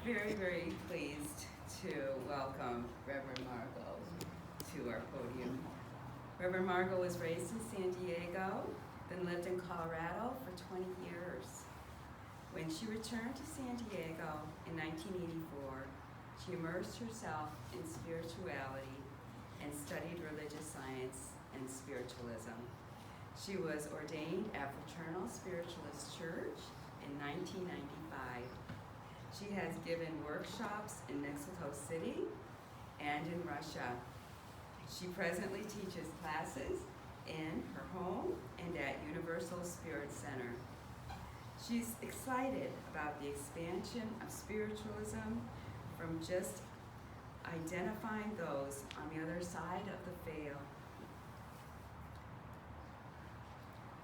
very, very pleased to welcome Reverend Margo to our podium. Reverend Margo was raised in San Diego, then lived in Colorado for 20 years. When she returned to San Diego in 1984, she immersed herself in spirituality and studied religious science and spiritualism. She was ordained at Fraternal Spiritualist Church in 1995. She has given workshops in Mexico City and in Russia. She presently teaches classes in her home and at Universal Spirit Center. She's excited about the expansion of spiritualism from just identifying those on the other side of the veil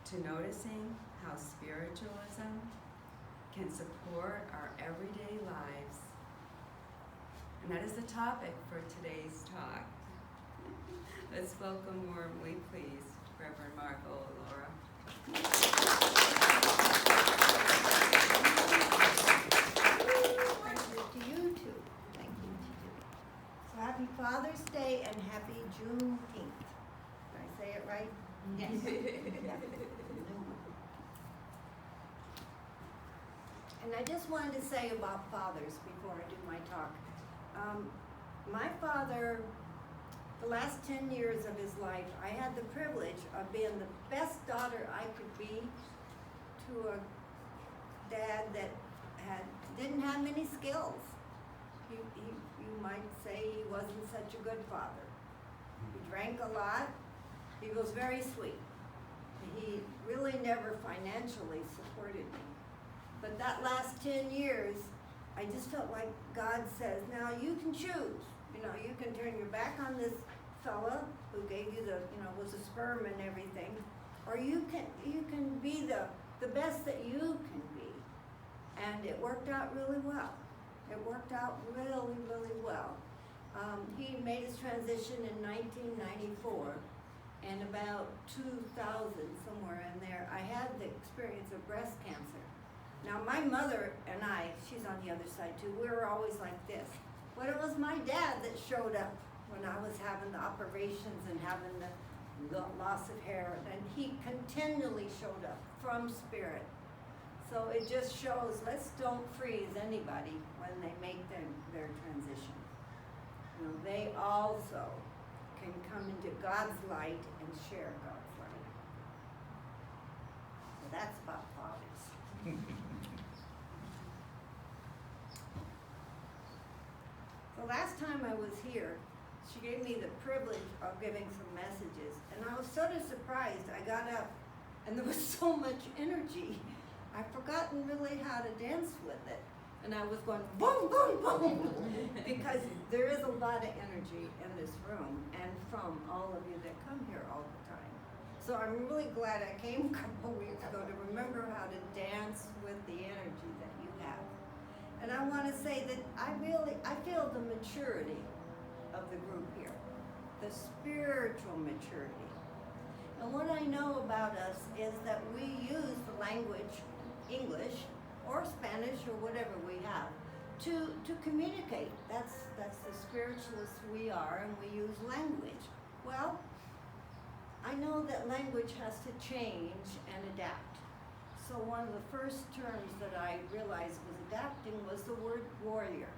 to noticing how spiritualism can support our everyday lives. And that is the topic for today's talk. Let's welcome warmly, please, Reverend Margo Alora. Thank you to you too. Thank you to you. So happy Father's Day and happy Juneteenth. Did I say it right? Yes. And I just wanted to say about fathers before I do my talk. My father, the last 10 years of his life, I had the privilege of being the best daughter I could be to a dad that didn't have many skills. You might say he wasn't such a good father. He drank a lot. He was very sweet. He really never financially supported me. But that last 10 years, I just felt like God says, now you can choose. You can turn your back on this fella who gave you was a sperm and everything, or you can be the best that you can be. And it worked out really well. It worked out really, really well. He made his transition in 1994, and about 2000, somewhere in there, I had the experience of breast cancer. Now my mother and I, she's on the other side too, we were always like this. But it was my dad that showed up when I was having the operations and having the loss of hair, and he continually showed up from spirit. So it just shows, let's don't freeze anybody when they make their transition. They also can come into God's light and share God's light. So that's about fathers. The last time I was here, she gave me the privilege of giving some messages, and I was sort of surprised. I got up, and there was so much energy. I'd forgotten really how to dance with it, and I was going boom, boom, boom, because there is a lot of energy in this room, and from all of you that come here all the time. So I'm really glad I came a couple weeks ago to remember how to dance with the energy that you have. And I want to say that I feel the maturity of the group here, the spiritual maturity. And what I know about us is that we use the language, English or Spanish or whatever we have, to communicate. That's the spiritualists we are, and we use language. Well, I know that language has to change and adapt. So one of the first terms that I realized was adapting was the word warrior.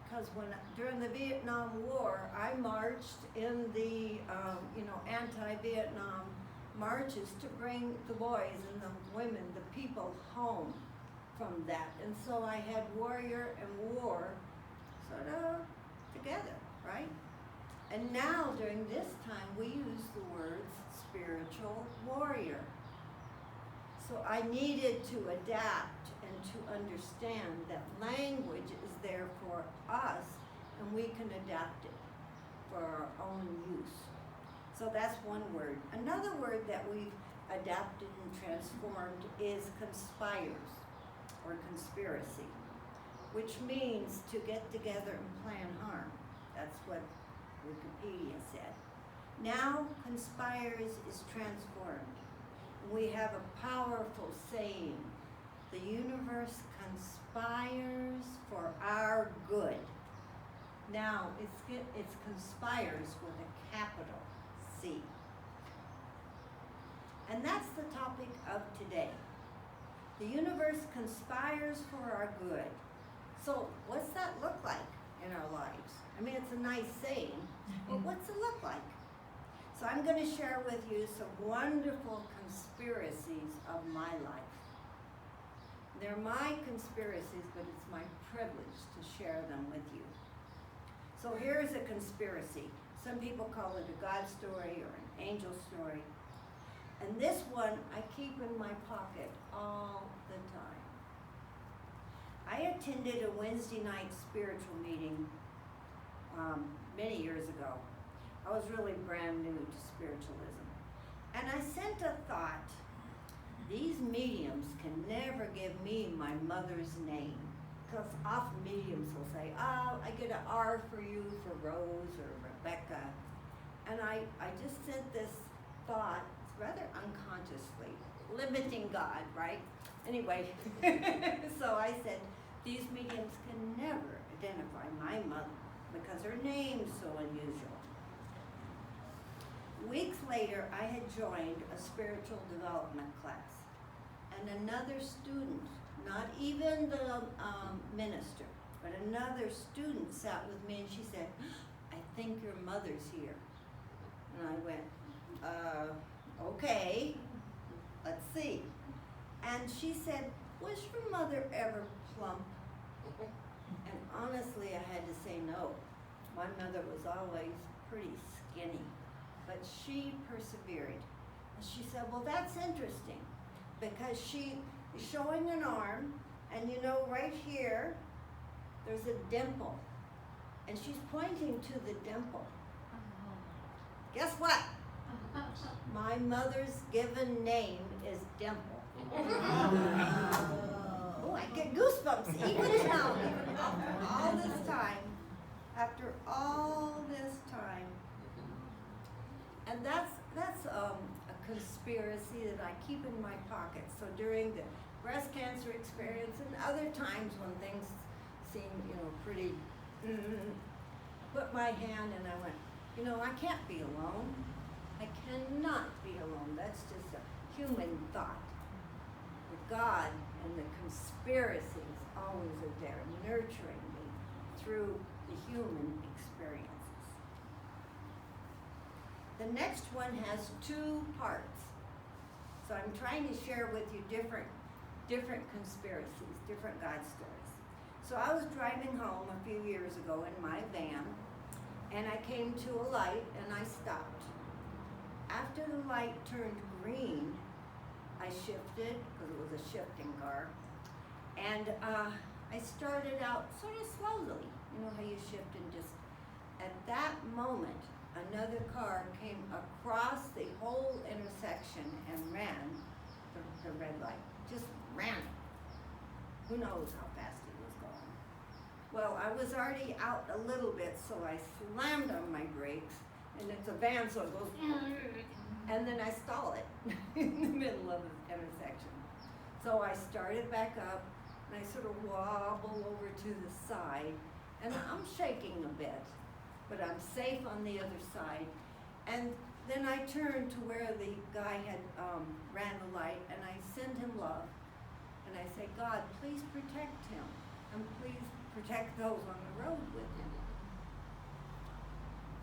Because during the Vietnam War, I marched in the anti-Vietnam marches to bring the boys and the women, the people home from that. And so I had warrior and war sort of together, right? And now during this time, we use the words spiritual warrior. So I needed to adapt and to understand that language is there for us, and we can adapt it for our own use. So that's one word. Another word that we've adapted and transformed is conspires, or conspiracy, which means to get together and plan harm. That's what Wikipedia said. Now conspires is transformed. We have a powerful saying, the universe conspires for for our good. Now, it's conspires with a capital C. And that's the topic of today. The universe conspires for our good. So what's that look like in our lives? I mean, it's a nice saying, but what's it look like? So I'm going to share with you some wonderful conspiracies of my life. They're my conspiracies, but it's my privilege to share them with you. So here's a conspiracy. Some people call it a God story or an angel story. And this one I keep in my pocket all the time. I attended a Wednesday night spiritual meeting many years ago. I was really brand new to spiritualism. And I sent a thought, these mediums can never give me my mother's name. Because often mediums will say, oh, I get an R for you for Rose or Rebecca. And I just sent this thought, rather unconsciously, limiting God, right? Anyway, so I said, these mediums can never identify my mother because her name's so unusual. Weeks later, I had joined a spiritual development class, and another student, not even the minister, but another student sat with me and she said, I think your mother's here. And I went, okay, let's see. And she said, was your mother ever plump? And honestly, I had to say no. My mother was always pretty skinny, but she persevered. And she said, well, that's interesting because she is showing an arm, and you know, right here, there's a dimple. And she's pointing to the dimple. Guess what? My mother's given name is Dimple. Oh, I get goosebumps even now, even after all this time. And that's a conspiracy that I keep in my pocket. So during the breast cancer experience and other times when things seem, pretty, put my hand and I went, I can't be alone. I cannot be alone. That's just a human thought. But God and the conspiracies always are there, nurturing me through the human experiences. The next one has 2 parts. So I'm trying to share with you different conspiracies, different God stories. So I was driving home a few years ago in my van, and I came to a light and I stopped. After the light turned green, I shifted, because it was a shifting car, and I started out sort of slowly. You know how you shift and just, at that moment, another car came across the whole intersection and ran the red light, just ran it. Who knows how fast it was going. Well, I was already out a little bit, so I slammed on my brakes, and it's a van, so it goes, and then I stall it in the middle of the intersection. So I started back up, and I sort of wobble over to the side, and I'm shaking a bit, but I'm safe on the other side. And then I turned to where the guy had ran the light, and I send him love, and I say, God, please protect him, and please protect those on the road with him.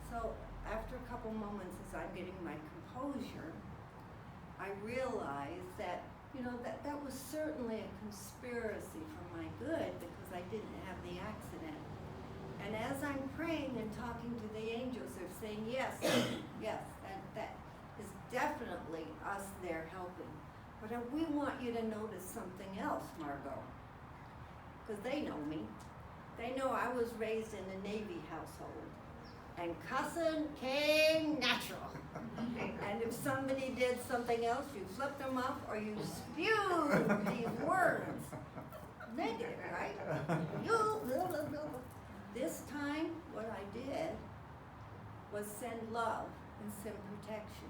So after a couple moments, as I'm getting my composure, I realized that, that was certainly a conspiracy for my good because I didn't have the accident. And as I'm praying and talking to the angels, they're saying, yes, yes, that is definitely us there helping. But we want you to notice something else, Margo, because they know me. They know I was raised in a Navy household, and cussing came natural. And if somebody did something else, you flipped them off or you spewed these words. Negative, right? You, blah, blah, blah. This time, what I did was send love and send protection.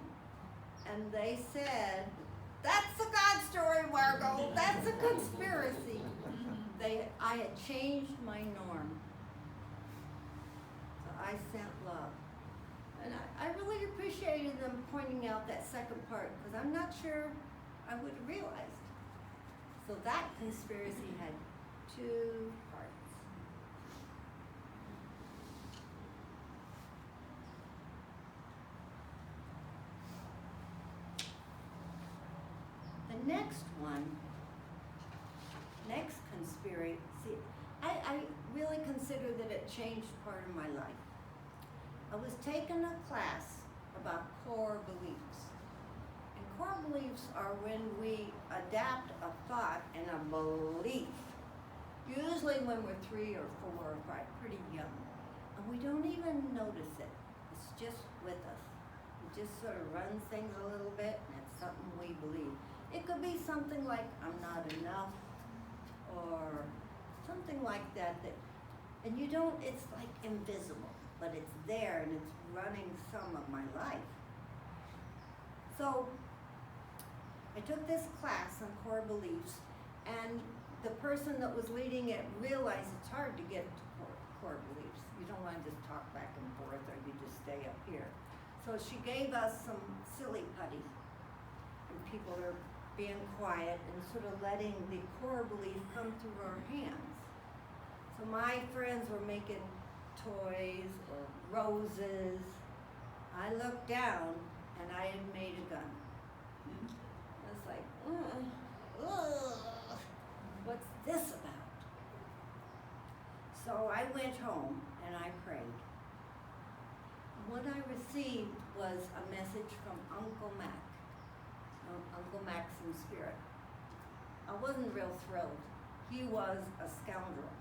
And they said, that's a God story, Margo. That's a conspiracy. I had changed my norm. So I sent love. And I really appreciated them pointing out that second part, because I'm not sure I would have realized. So that conspiracy had 2 parts. The next conspiracy, I really consider that it changed part of my life. I was taking a class about core beliefs. And core beliefs are when we adapt a thought and a belief, usually when we're 3 or 4 or 5, pretty young. And we don't even notice it. It's just with us. It just sort of runs things a little bit, and it's something we believe. It could be something like, I'm not enough, or something like that, and you don't, it's like invisible, but it's there and it's running some of my life. So I took this class on core beliefs, and the person that was leading it realized it's hard to get to core beliefs. You don't want to just talk back and forth, or you just stay up here. So she gave us some silly putty, and people are being quiet and sort of letting the core belief come through our hands. So my friends were making toys or roses. I looked down and I had made a gun. I was like, what's this about? So I went home and I prayed. What I received was a message from Uncle Mac. Uncle Mac's in spirit. I wasn't real thrilled. He was a scoundrel.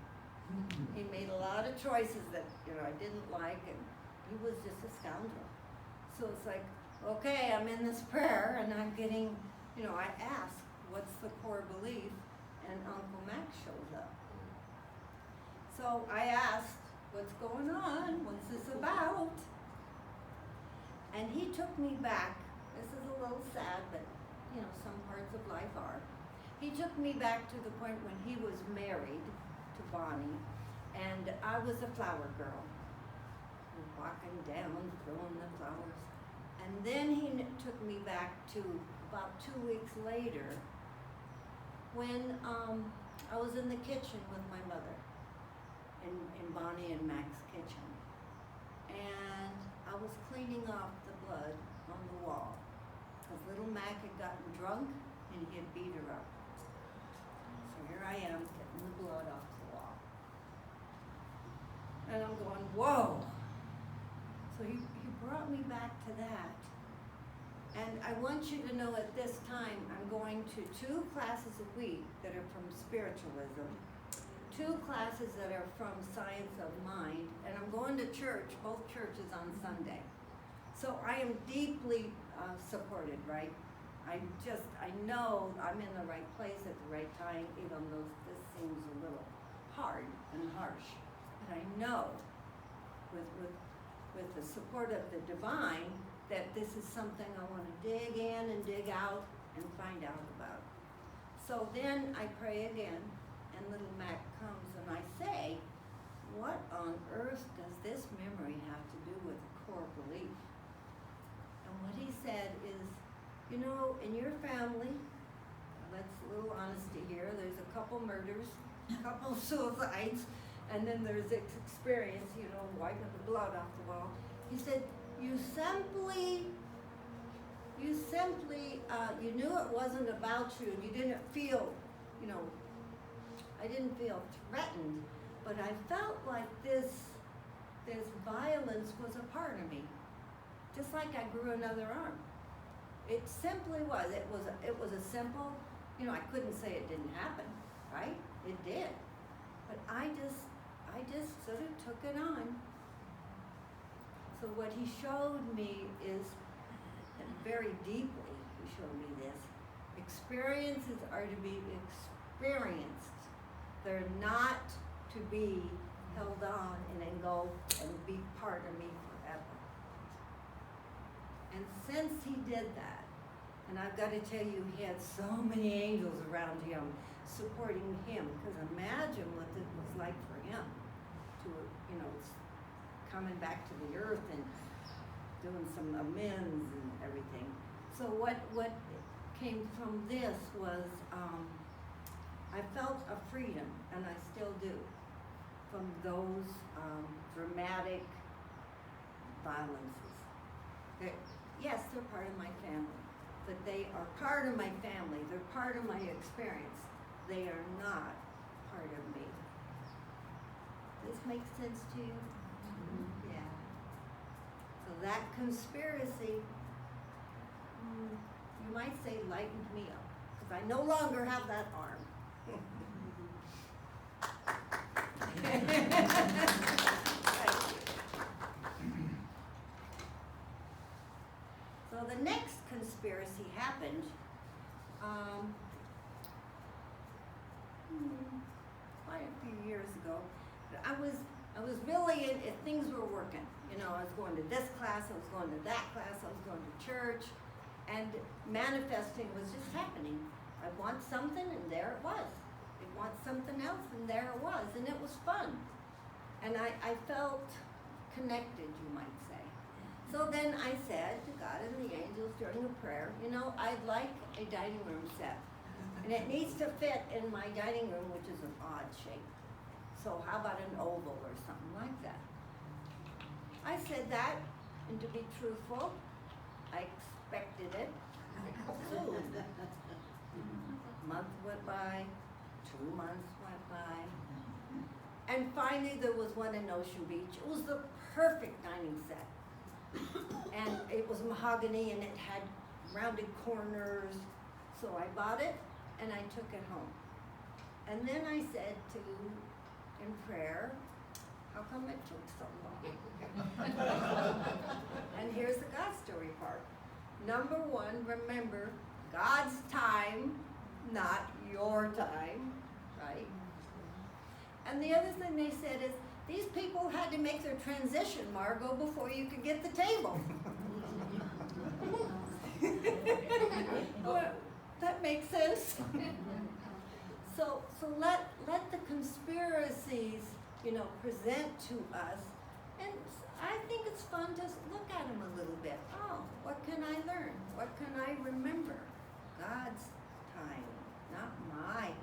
He made a lot of choices that I didn't like, and he was just a scoundrel. So it's like, okay, I'm in this prayer, and I'm getting, I ask, what's the core belief? And Uncle Mac shows up. So I asked, what's going on? What's this about? And he took me back. This is a little sad, but some parts of life are. He took me back to the point when he was married to Bonnie, and I was a flower girl, walking down, throwing the flowers. And then he took me back to about 2 weeks later, when I was in the kitchen with my mother, in Bonnie and Mac's kitchen. And I was cleaning off the blood on the wall, because little Mac had gotten drunk and he had beat her up. So here I am, getting the blood off the wall. And I'm going, whoa. So he brought me back to that. And I want you to know at this time, I'm going to 2 classes a week that are from spiritualism, 2 classes that are from science of mind, and I'm going to church, both churches on Sunday. So I am deeply supported, right? I know I'm in the right place at the right time, even though this seems a little hard and harsh. But I know with the support of the divine that this is something I want to dig in and dig out and find out about. So then I pray again, and little Mac comes and I say, what on earth does this memory have to do with a core belief? And what he said is, in your family, let's a little honesty here, there's a couple murders, a couple suicides, and then there's this experience, wiping the blood off the wall. He said, you knew it wasn't about you, and you didn't feel, I didn't feel threatened, but I felt like this violence was a part of me, just like I grew another arm. It simply was. It was a simple, I couldn't say it didn't happen, right? It did, but I just sort of took it on. So what he showed me is, and very deeply he showed me this, experiences are to be experienced. They're not to be held on and engulfed and be part of me forever. And since he did that, And I've got to tell you, he had so many angels around him, supporting him. Because imagine what it was like for him to, coming back to the earth and doing some amends and everything. So what came from this was I felt a freedom, and I still do, from those dramatic violences. Yes, they're part of my family, but they are part of my family. They're part of my experience. They are not part of me. This makes sense to you? Mm-hmm. Yeah. So that conspiracy, you might say, lightened me up, because I no longer have that arm. So the next conspiracy happened quite a few years ago. I was really things were working. I was going to this class, I was going to that class, I was going to church, and manifesting was just happening. I want something, and there it was. I want something else, and there it was, and it was fun. And I felt connected, you might say. So then I said to God and the angels during a prayer, I'd like a dining room set. And it needs to fit in my dining room, which is an odd shape. So how about an oval or something like that? I said that, and to be truthful, I expected it soon. A month went by, 2 months went by, and finally there was one in Ocean Beach. It was the perfect dining set. And it was mahogany, and it had rounded corners. So I bought it, and I took it home. And then I said in prayer, how come it took so long? And here's the God story part. Number one, remember God's time, not your time, right? And the other thing they said is, these people had to make their transition, Margo, before you could get the table. Well, that makes sense. So let the conspiracies, present to us, and I think it's fun to look at them a little bit. Oh, what can I learn? What can I remember? God's time, not my time.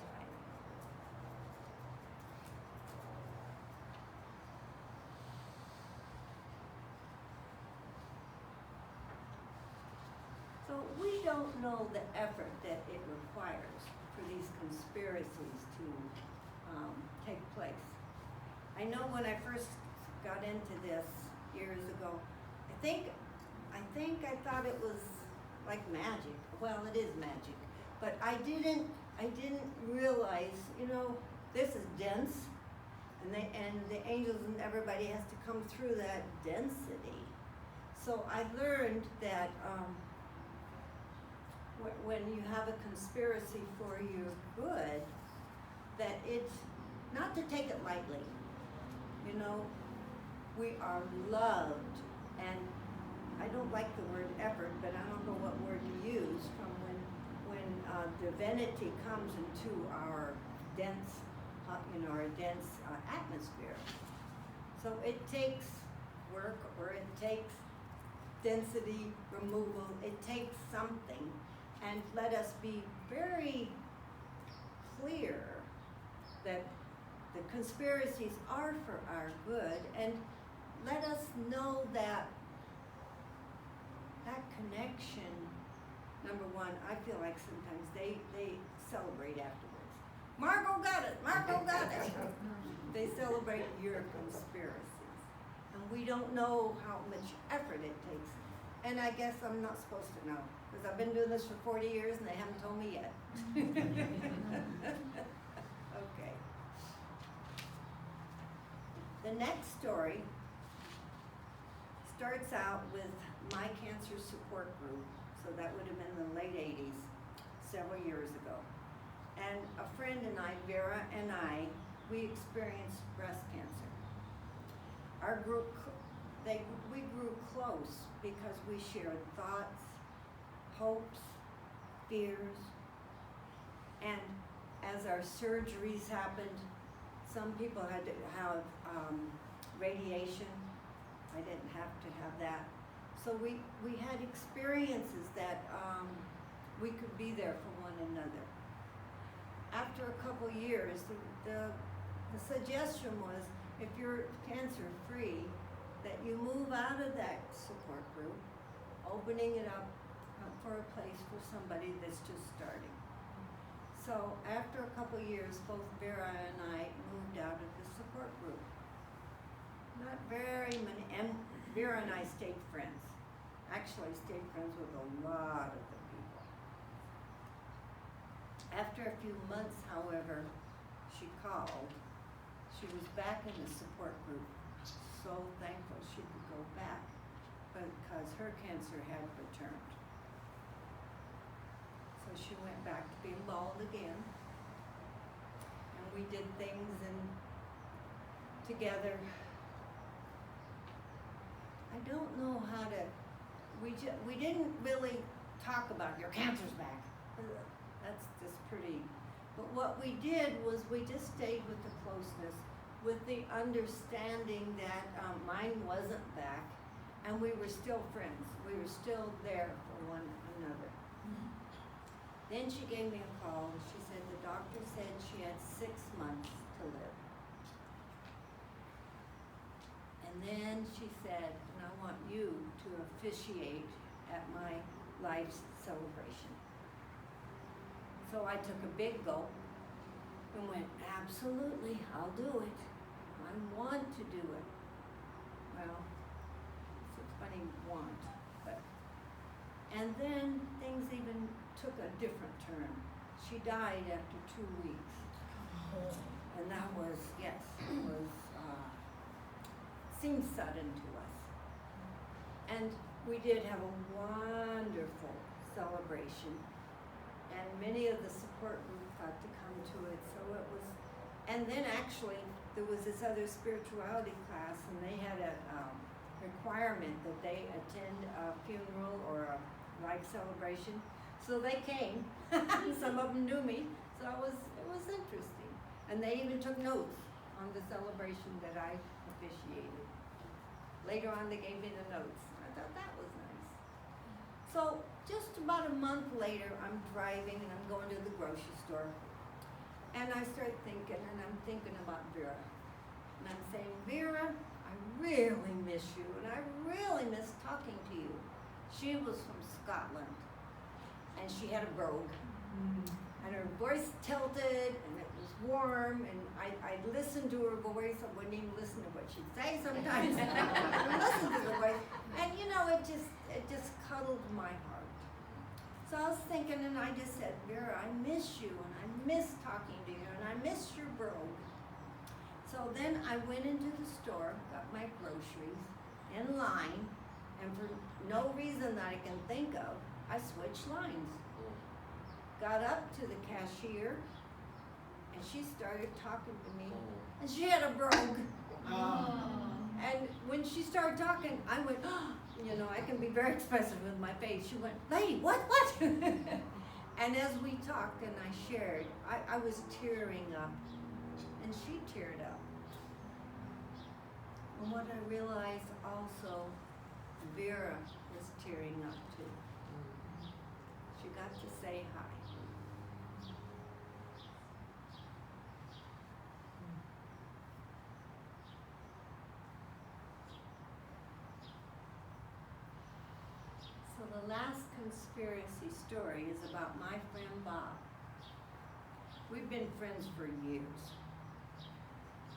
So we don't know the effort that it requires for these conspiracies to take place. I know when I first got into this years ago, I think I thought it was like magic. Well, it is magic, but I didn't realize, this is dense, and the angels and everybody has to come through that density. So I learned that when you have a conspiracy for your good, that it's not to take it lightly. We are loved, and I don't like the word effort, but I don't know what word to use, from when divinity comes into our dense, our dense atmosphere. So it takes work, or it takes density removal, it takes something. And let us be very clear that the conspiracies are for our good, and let us know that connection, number one, I feel like sometimes they celebrate afterwards. Margo got it, Margo got it. They celebrate your conspiracies. And we don't know how much effort it takes. And I guess I'm not supposed to know, because I've been doing this for 40 years and they haven't told me yet. Okay. The next story starts out with my cancer support group. So that would have been the late 80s, several years ago. And a friend and I, Vera and I, we experienced breast cancer. Our group, we grew close because we shared thoughts, hopes, fears. And as our surgeries happened, some people had to have radiation. I didn't have to have that. So we had experiences that we could be there for one another. After a couple years, the suggestion was, if you're cancer-free, that you move out of that support group, opening it up for a place for somebody that's just starting. So after a couple years, both Vera and I moved out of the support group. Not very many, and Vera and I stayed friends. Actually stayed friends with a lot of the people. After a few months, however, she called. She was back in the support group. So thankful she could go back because her cancer had returned. So she went back to be involved again. And we did things together. I don't know how to, we didn't really talk about your cancer's back. That's just pretty, but what we did was we just stayed with the closeness, with the understanding that mine wasn't back, and we were still friends. We were still there for one another. Then she gave me a call and she said the doctor said she had 6 months to live. And then she said, and I want you to officiate at my life's celebration. So I took a big gulp and went, absolutely, I'll do it. I want to do it. Well, it's a funny want, but. And then things even took a different turn. She died after 2 weeks. And that was, yes, it was, seemed sudden to us. And we did have a wonderful celebration. And many of the support group got to come to it, so it was, and then actually, there was this other spirituality class, and they had a requirement that they attend a funeral or a life celebration. So they came, some of them knew me, so it was interesting. And they even took notes on the celebration that I officiated. Later on, they gave me the notes. I thought that was nice. So just about a month later, I'm driving and I'm going to the grocery store. And I start thinking, and I'm thinking about Vera. And I'm saying, Vera, I really miss you, and I really miss talking to you. She was from Scotland, and she had a brogue. And her voice tilted, and it was warm, and I'd listen to her voice. I wouldn't even listen to what she'd say sometimes. I would listen to the voice, and you know, it just cuddled my heart. So I was thinking, and I just said, Vera, I miss you, and I miss talking to you, and I miss your brogue. So then I went into the store, got my groceries, in line, and for no reason that I can think of, I switched lines. Got up to the cashier, and she started talking to me, and she had a brogue. And when she started talking, I went, oh, you know, I can be very expressive with my face. She went, lady, what? And as we talked and I shared, I was tearing up, and she teared up. And what I realized also, Vera was tearing up too. She got to say hi. So the last conspiracy story is about my friend Bob. We've been friends for years.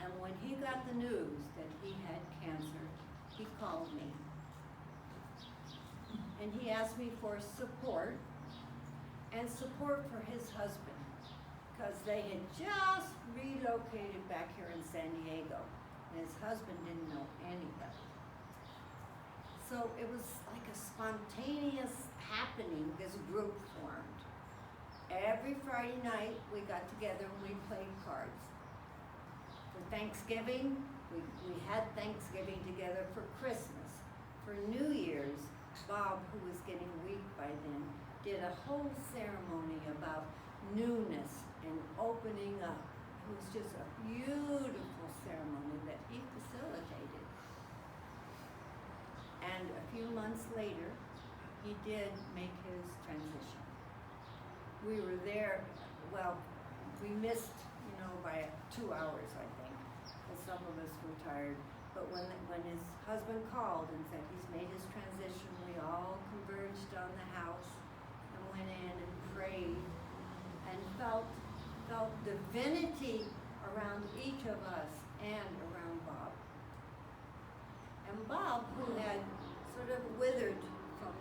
And when he got the news that he had cancer, he called me. And he asked me for support, and support for his husband, because they had just relocated back here in San Diego, and his husband didn't know anybody. So it was like a spontaneous happening, this group formed. Every Friday night, we got together and we played cards. For Thanksgiving, we had Thanksgiving together. For Christmas, for New Year's, Bob, who was getting weak by then, did a whole ceremony about newness and opening up. It was just a beautiful ceremony that he facilitated. And a few months later, he did make his transition. We were there, well, we missed, by 2 hours, I think, because some of us were tired. But when his husband called and said he's made his transition, we all converged on the house and went in and prayed and felt divinity around each of us and around Bob. And Bob, who had sort of withered from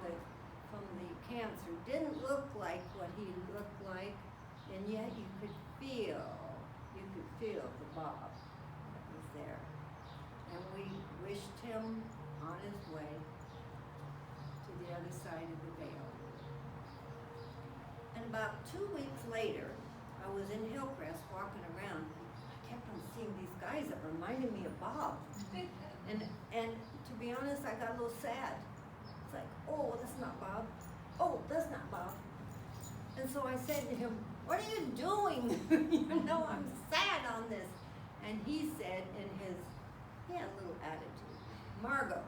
the cancer, didn't look like what he looked like, and yet you could feel the Bob that was there. And we wished him on his way to the other side of the veil. And about 2 weeks later, I was in Hillcrest walking around. I kept on seeing these guys that reminded me of Bob. And to be honest, I got a little sad. It's like, oh, that's not Bob. Oh, that's not Bob. And so I said to him, what are you doing? I'm sad on this. And he said he had a little attitude, Margo,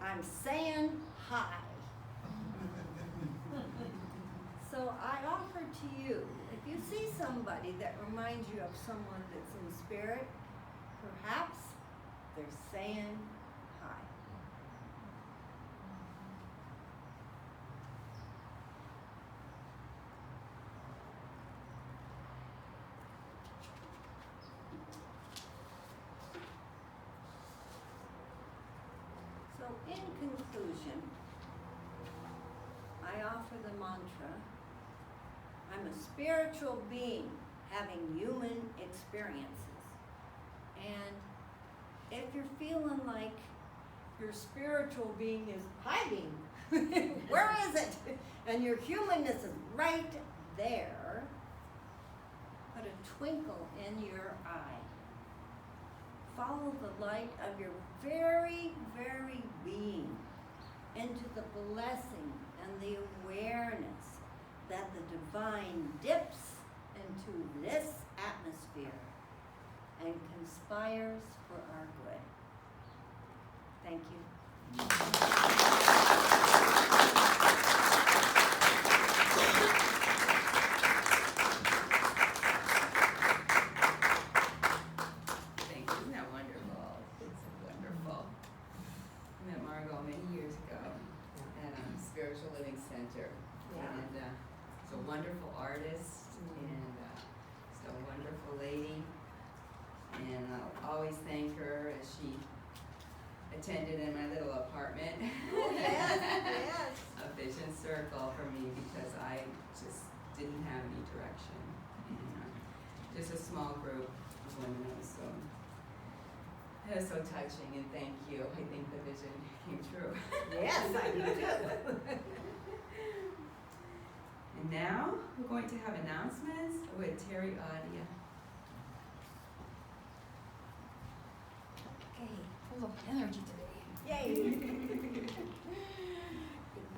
I'm saying hi. So I offer to you, if you see somebody that reminds you of someone that's in spirit, perhaps they're saying hi. So in conclusion, I offer the mantra, I'm a spiritual being having human experiences. And if you're feeling like your spiritual being is hiding, where is it? And your humanness is right there, put a twinkle in your eye. Follow the light of your very, very being into the blessing and the awareness that the divine dips into this atmosphere and conspires for our good. Thank you. Thank you. Isn't that wonderful? It's wonderful. I met Margo many years ago at Spiritual Living Center. Yeah. And she's a wonderful artist and she's a wonderful lady. And I'll always thank her as she attended in my little apartment. Oh, yes. A vision circle for me because I just didn't have any direction. And just a small group of women. It was so touching, and thank you. I think the vision came true. Yes, I do too. And now we're going to have announcements with Terry Audia. Okay, full of energy today. Yay.